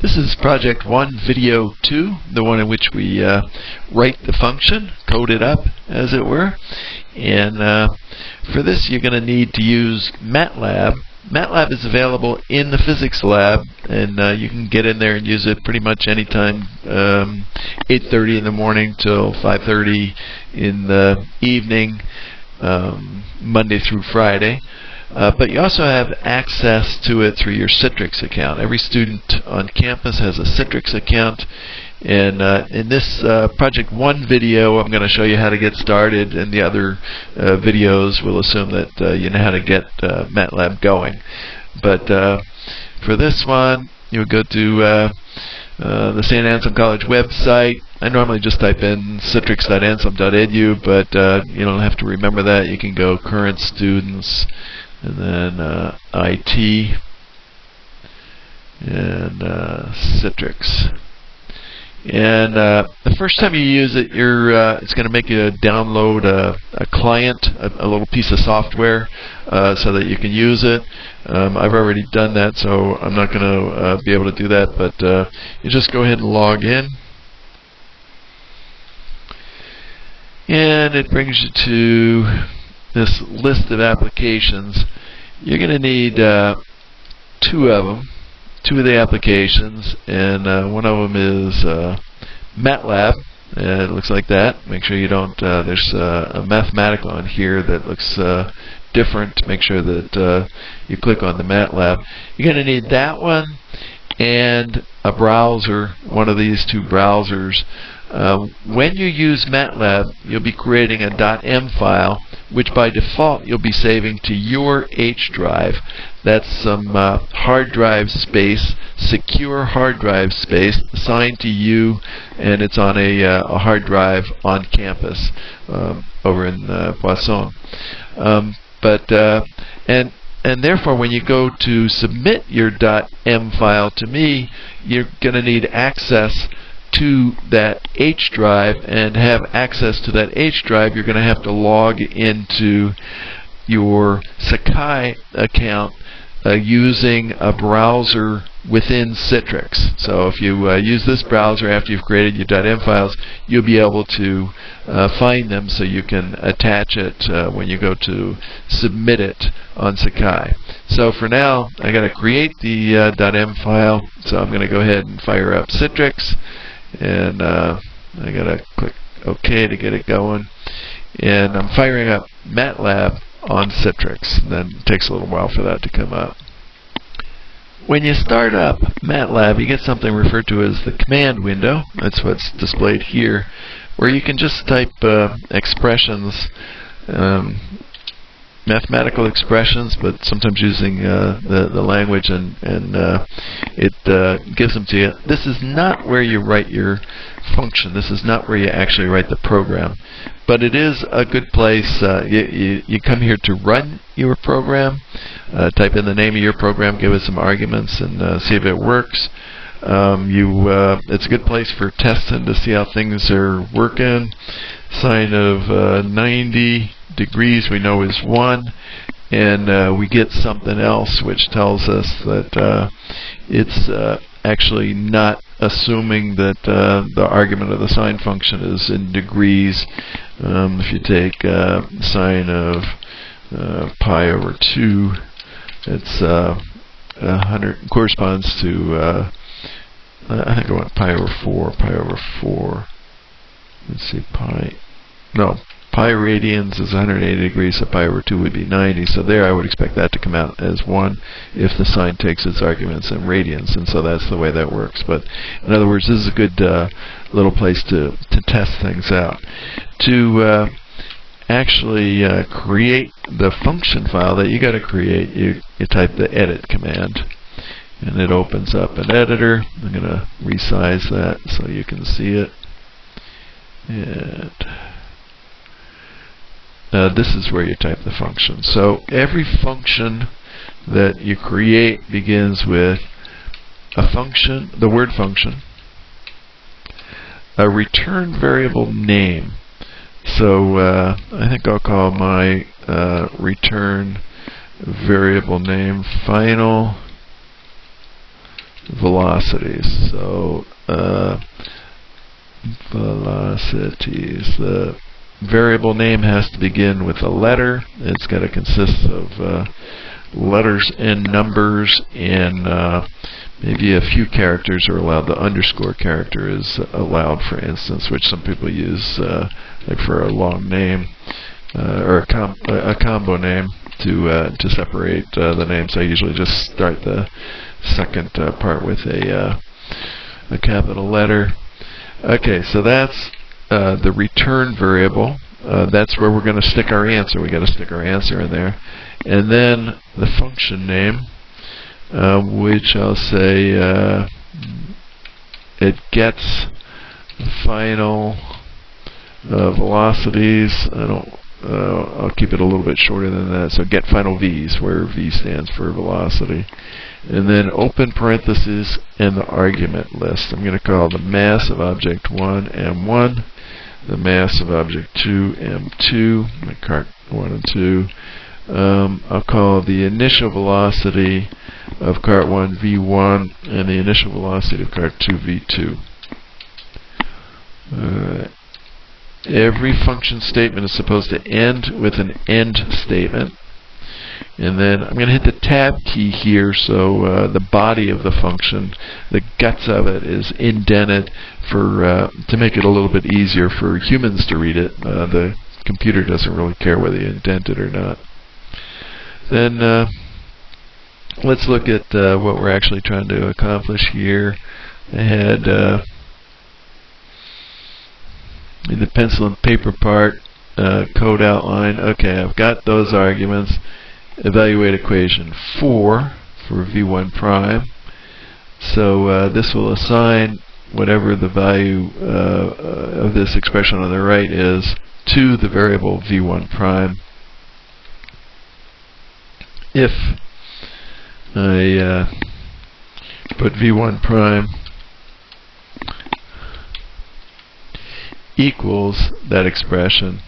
This is project1video2, the one in which we write the function, code it up, as it were. And for this, you're going to need to use MATLAB. MATLAB is available in the physics lab, and you can get in there and use it pretty much anytime, 8:30 in the morning till 5:30 in the evening, Monday through Friday. But you also have access to it through your Citrix account. Every student on campus has a Citrix account, and in this Project 1 video I'm going to show you how to get started, and the other videos will assume that you know how to get MATLAB going. But for this one, you would go to the St. Anselm College website. I normally just type in citrix.anselm.edu, but you don't have to remember that. You can go current students, and then IT, and Citrix. And the first time you use it, it's going to make you download a client, a little piece of software, so that you can use it. I've already done that, so I'm not going to be able to do that, but you just go ahead and log in. And it brings you to this list of applications. You're going to need two of the applications, and one of them is MATLAB. It looks like that. Make sure you don't, there's a mathematical on here that looks different. Make sure that you click on the MATLAB. You're going to need that one and a browser, one of these two browsers. When you use MATLAB, you'll be creating a .m file, which by default you'll be saving to your H drive. That's some hard drive space, secure hard drive space assigned to you, and it's on a hard drive on campus over in Poisson. And therefore, when you go to submit your .m file to me, you're going to need access to that H drive, and have access to that H drive, you're going to have to log into your Sakai account using a browser within Citrix. So if you use this browser after you've created your .m files, you'll be able to find them so you can attach it when you go to submit it on Sakai. So for now, I got to create the .m file, so I'm going to go ahead and fire up Citrix. And I gotta click OK to get it going, and I'm firing up MATLAB on Citrix. And then it takes a little while for that to come up. When you start up MATLAB, you get something referred to as the command window. That's what's displayed here, where you can just type expressions, mathematical expressions, but sometimes using the language, and it gives them to you. This is not where you write your function. This is not where you actually write the program, but it is a good place. You come here to run your program, type in the name of your program, give it some arguments, and see if it works. It's a good place for testing to see how things are working. Sine of 90 degrees we know is 1, and we get something else which tells us that it's actually not assuming that the argument of the sine function is in degrees. If you take sine of pi over 2, it's 100, corresponds to I think I want pi over 4. Let's see, pi radians is 180 degrees, so pi over 2 would be 90. So there I would expect that to come out as 1 if the sine takes its arguments in radians, and so that's the way that works. But in other words, this is a good little place to test things out. To actually create the function file that you got to create, you type the edit command, and it opens up an editor. I'm going to resize that so you can see it. And this is where you type the function. So every function that you create begins with a function, the word function, a return variable name. So I think I'll call my return variable name final velocities. So velocities. The variable name has to begin with a letter. It's got to consist of letters and numbers, and maybe a few characters are allowed. The underscore character is allowed, for instance, which some people use like for a long name or a combo name to separate the names. I usually just start the second part with a capital letter. Okay, so that's the return variable. That's where we're going to stick our answer. We got to stick our answer in there. And then the function name, which I'll say it gets the final velocities. I'll keep it a little bit shorter than that. So get final v's, where v stands for velocity. And then open parentheses and the argument list. I'm going to call the mass of object 1 m1, the mass of object 2 m2, my cart 1 and 2. I'll call the initial velocity of cart 1 v1 and the initial velocity of cart 2 v2. Every function statement is supposed to end with an end statement. And then I'm going to hit the tab key here, so the body of the function, the guts of it, is indented for to make it a little bit easier for humans to read it. The computer doesn't really care whether you indent it or not. Then let's look at what we're actually trying to accomplish here. I had in the pencil and paper part, code outline. Okay, I've got those arguments. Evaluate equation 4 for v1 prime. So this will assign whatever the value of this expression on the right is to the variable v1 prime. If I put v1 prime equals that expression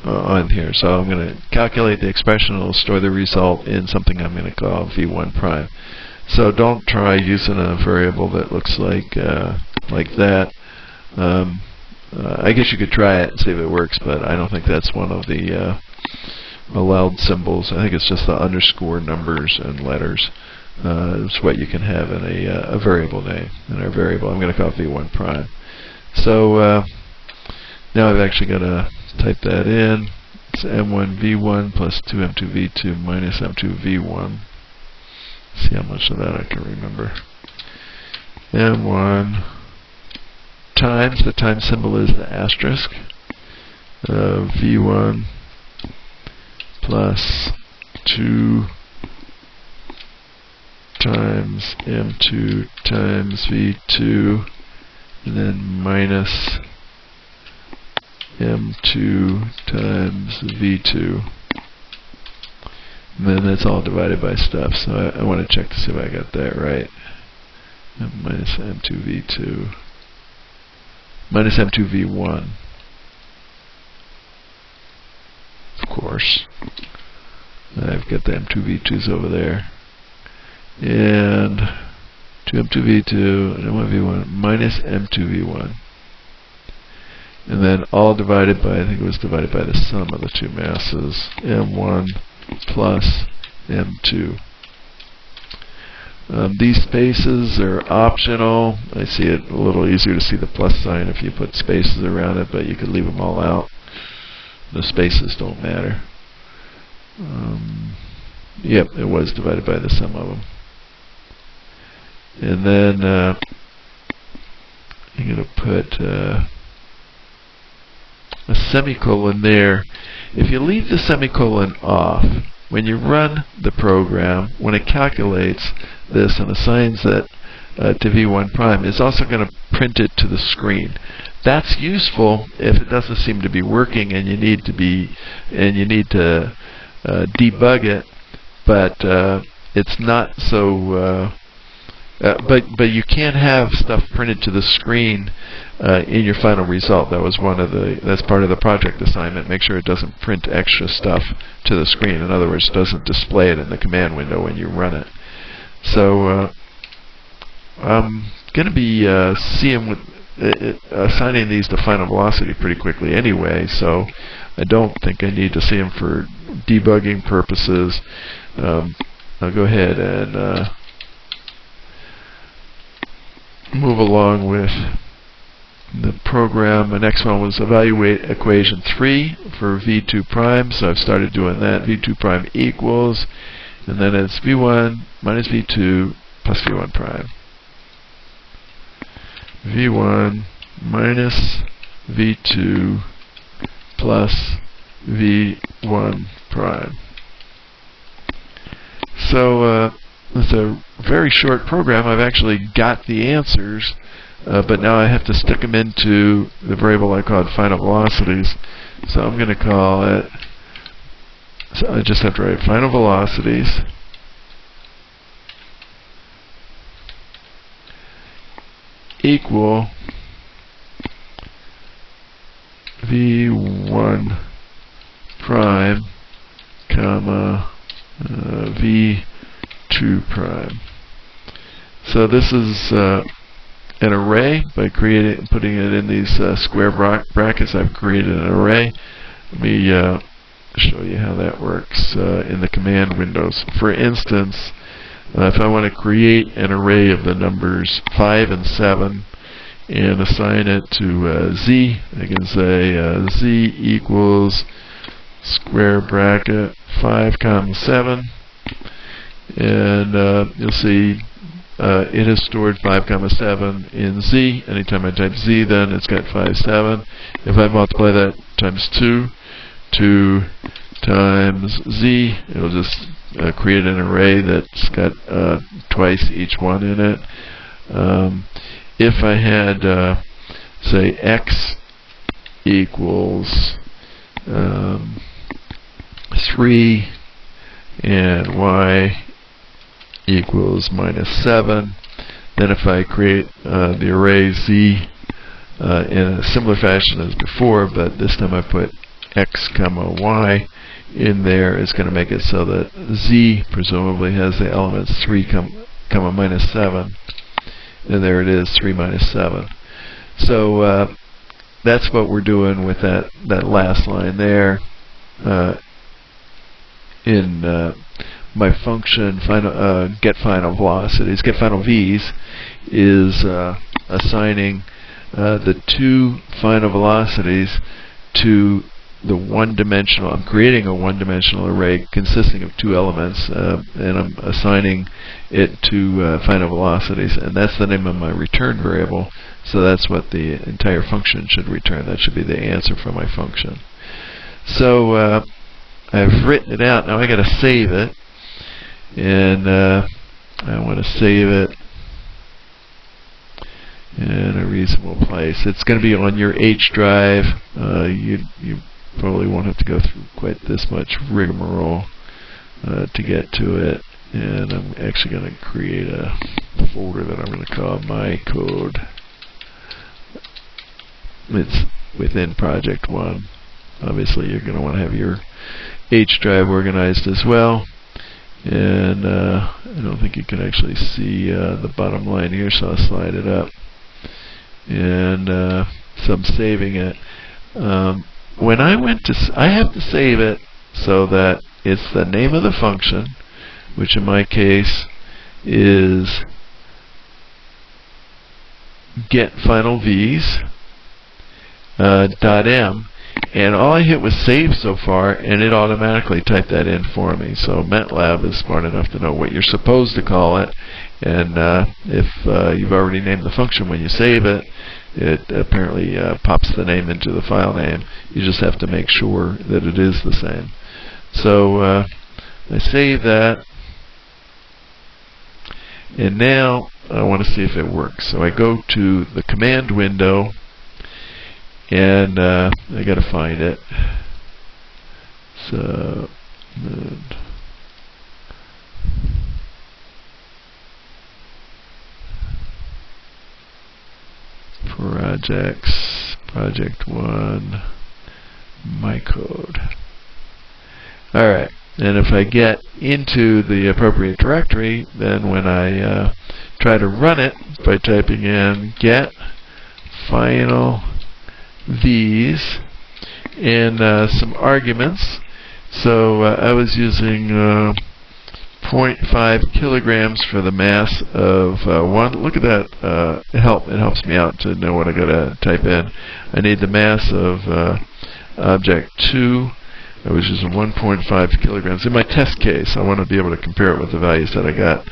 on here. So I'm going to calculate the expression. It'll store the result in something I'm going to call v1 prime. So don't try using a variable that looks like that. I guess you could try it and see if it works, but I don't think that's one of the allowed symbols. I think it's just the underscore numbers and letters. It's what you can have in a variable name. In our variable, I'm going to call v1 prime. So now I've actually got to type that in. It's m1v1 plus 2m2v2 minus m2v1. See how much of that I can remember. m1 times, the time symbol is the asterisk, v1 plus 2 times m2 times v2, and then minus m2 times v2. And then that's all divided by stuff, so I want to check to see if I got that right. Minus m2v2 minus m2v1, of course. I've got the m2v2s over there, and 2m2v2 and m1v1 minus m2v1, and then all divided by, I think it was divided by the sum of the two masses, m1 plus m2. These spaces are optional. I see it a little easier to see the plus sign if you put spaces around it, but you could leave them all out. The spaces don't matter. Yep, it was divided by the sum of them. And then I'm going to put a semicolon there. If you leave the semicolon off, when you run the program, when it calculates this and assigns that to v1 prime, it's also going to print it to the screen. That's useful if it doesn't seem to be working and you need to debug it, but it's not so. But you can't have stuff printed to the screen in your final result. That was that's part of the project assignment. Make sure it doesn't print extra stuff to the screen. In other words, it doesn't display it in the command window when you run it. So I'm going to be assigning these to final velocity pretty quickly anyway, so I don't think I need to see them for debugging purposes. I'll go ahead and move along with the program. The next one was evaluate equation 3 for v2 prime, so I've started doing that. v2 prime equals, and then it's v1 minus v2 plus v1 prime. v1 minus v2 plus v1 prime. So it's a very short program. I've actually got the answers, but now I have to stick them into the variable I called final velocities. So I'm going to call it, so I just have to write final velocities equal v1 prime comma v2 prime. So this is an array. By putting it in these square brackets, I've created an array. Let me show you how that works in the command windows. For instance, if I want to create an array of the numbers 5 and 7 and assign it to z, I can say z equals square bracket 5 comma 7, and you'll see it has stored 5 comma 7 in z. Anytime I type z, then it's got 5 7. If I multiply that times 2 times z, it'll just create an array that's got twice each one in it. If I had say x equals 3 and y equals minus 7, then if I create the array z in a similar fashion as before, but this time I put x comma y in there, is going to make it so that z presumably has the elements 3 comma minus 7, and there it is, 3 minus 7. So that's what we're doing with that last line there. In my function get final velocities, get final v's, is assigning the two final velocities to the one-dimensional. I'm creating a one-dimensional array consisting of 2 elements, and I'm assigning it to final velocities, and that's the name of my return variable. So that's what the entire function should return. That should be the answer for my function. So I've written it out. Now I got to save it, and I want to save it in a reasonable place. It's going to be on your H drive. You probably won't have to go through quite this much rigmarole to get to it. And I'm actually going to create a folder that I'm going to call my code. It's within Project 1. Obviously, you're going to want to have your H drive organized as well. And I don't think you can actually see the bottom line here, so I'll slide it up. And so I'm saving it. When I have to save it so that it's the name of the function, which in my case is get final v's .m, and all I hit was save so far, and it automatically typed that in for me. So MATLAB is smart enough to know what you're supposed to call it, and if you've already named the function when you save it, it apparently pops the name into the file name. You just have to make sure that it is the same. So I save that, and now I want to see if it works. So I go to the command window, and I got to find it. So projects, Project 1, my code. Alright, and if I get into the appropriate directory, then when I try to run it by typing in get final these and some arguments. So I was using 0.5 kilograms for the mass of 1. Look at that. It helps me out to know what I got to type in. I need the mass of object 2. I was using 1.5 kilograms. In my test case, I want to be able to compare it with the values that I got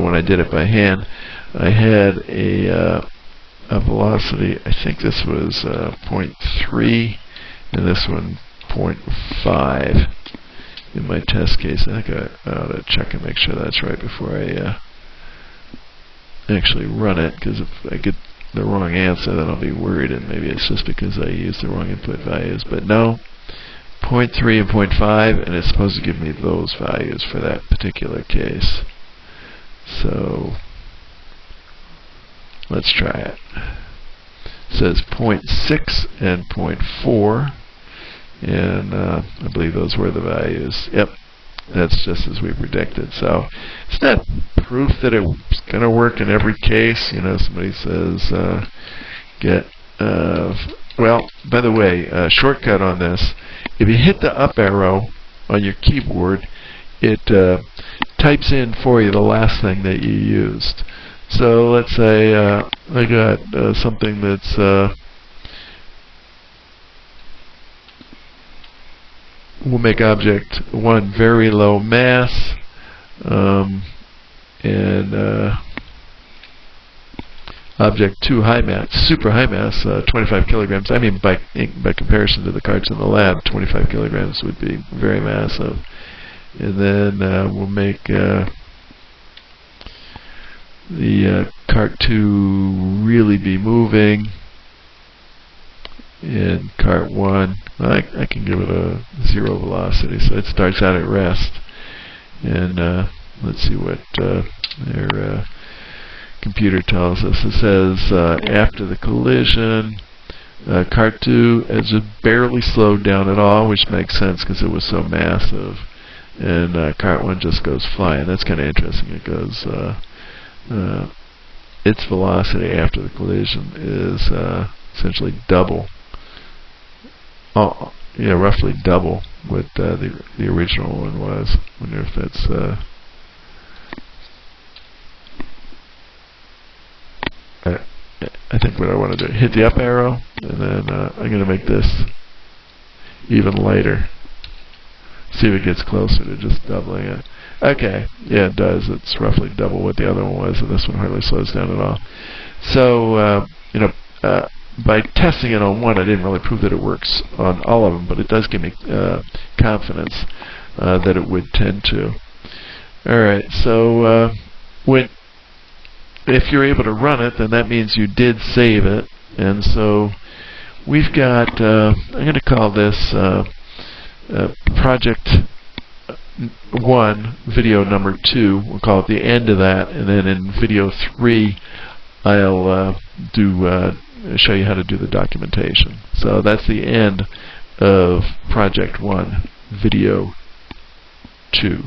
when I did it by hand. I had a velocity, I think this was 0.3, and this one 0.5 in my test case. I think I ought to check and make sure that's right before I actually run it, because if I get the wrong answer, then I'll be worried, and maybe it's just because I used the wrong input values. But no, 0.3 and 0.5, and it's supposed to give me those values for that particular case. So let's try it. It says 0.6 and 0.4, and I believe those were the values. Yep, that's just as we predicted. So it's not proof that it's going to work in every case. You know, somebody says well, by the way, shortcut on this: if you hit the up arrow on your keyboard, it types in for you the last thing that you used. So let's say I got something that's we'll make object 1 very low mass, and object 2 high mass, super high mass, 25 kilograms. I mean, by comparison to the carts in the lab, 25 kilograms would be very massive. And then we'll make the cart 2 really be moving, and cart 1, I can give it a 0 velocity, so it starts out at rest. And let's see what their computer tells us. It says after the collision, cart 2 has just barely slowed down at all, which makes sense because it was so massive. And cart 1 just goes flying. That's kind of interesting. It goes its velocity after the collision is essentially double. Oh, yeah, roughly double what the original one was. Wonder if that's I think what I want to do, hit the up arrow, and then I'm going to make this even lighter. See if it gets closer to just doubling it. Okay, yeah, it does. It's roughly double what the other one was, and this one hardly slows down at all. So, you know, by testing it on one, I didn't really prove that it works on all of them, but it does give me confidence that it would tend to. Alright, so if you're able to run it, then that means you did save it. And so we've got, I'm going to call this Project 1, video number 2. We'll call it the end of that, and then in video 3 I'll show you how to do the documentation. So that's the end of Project 1, video 2.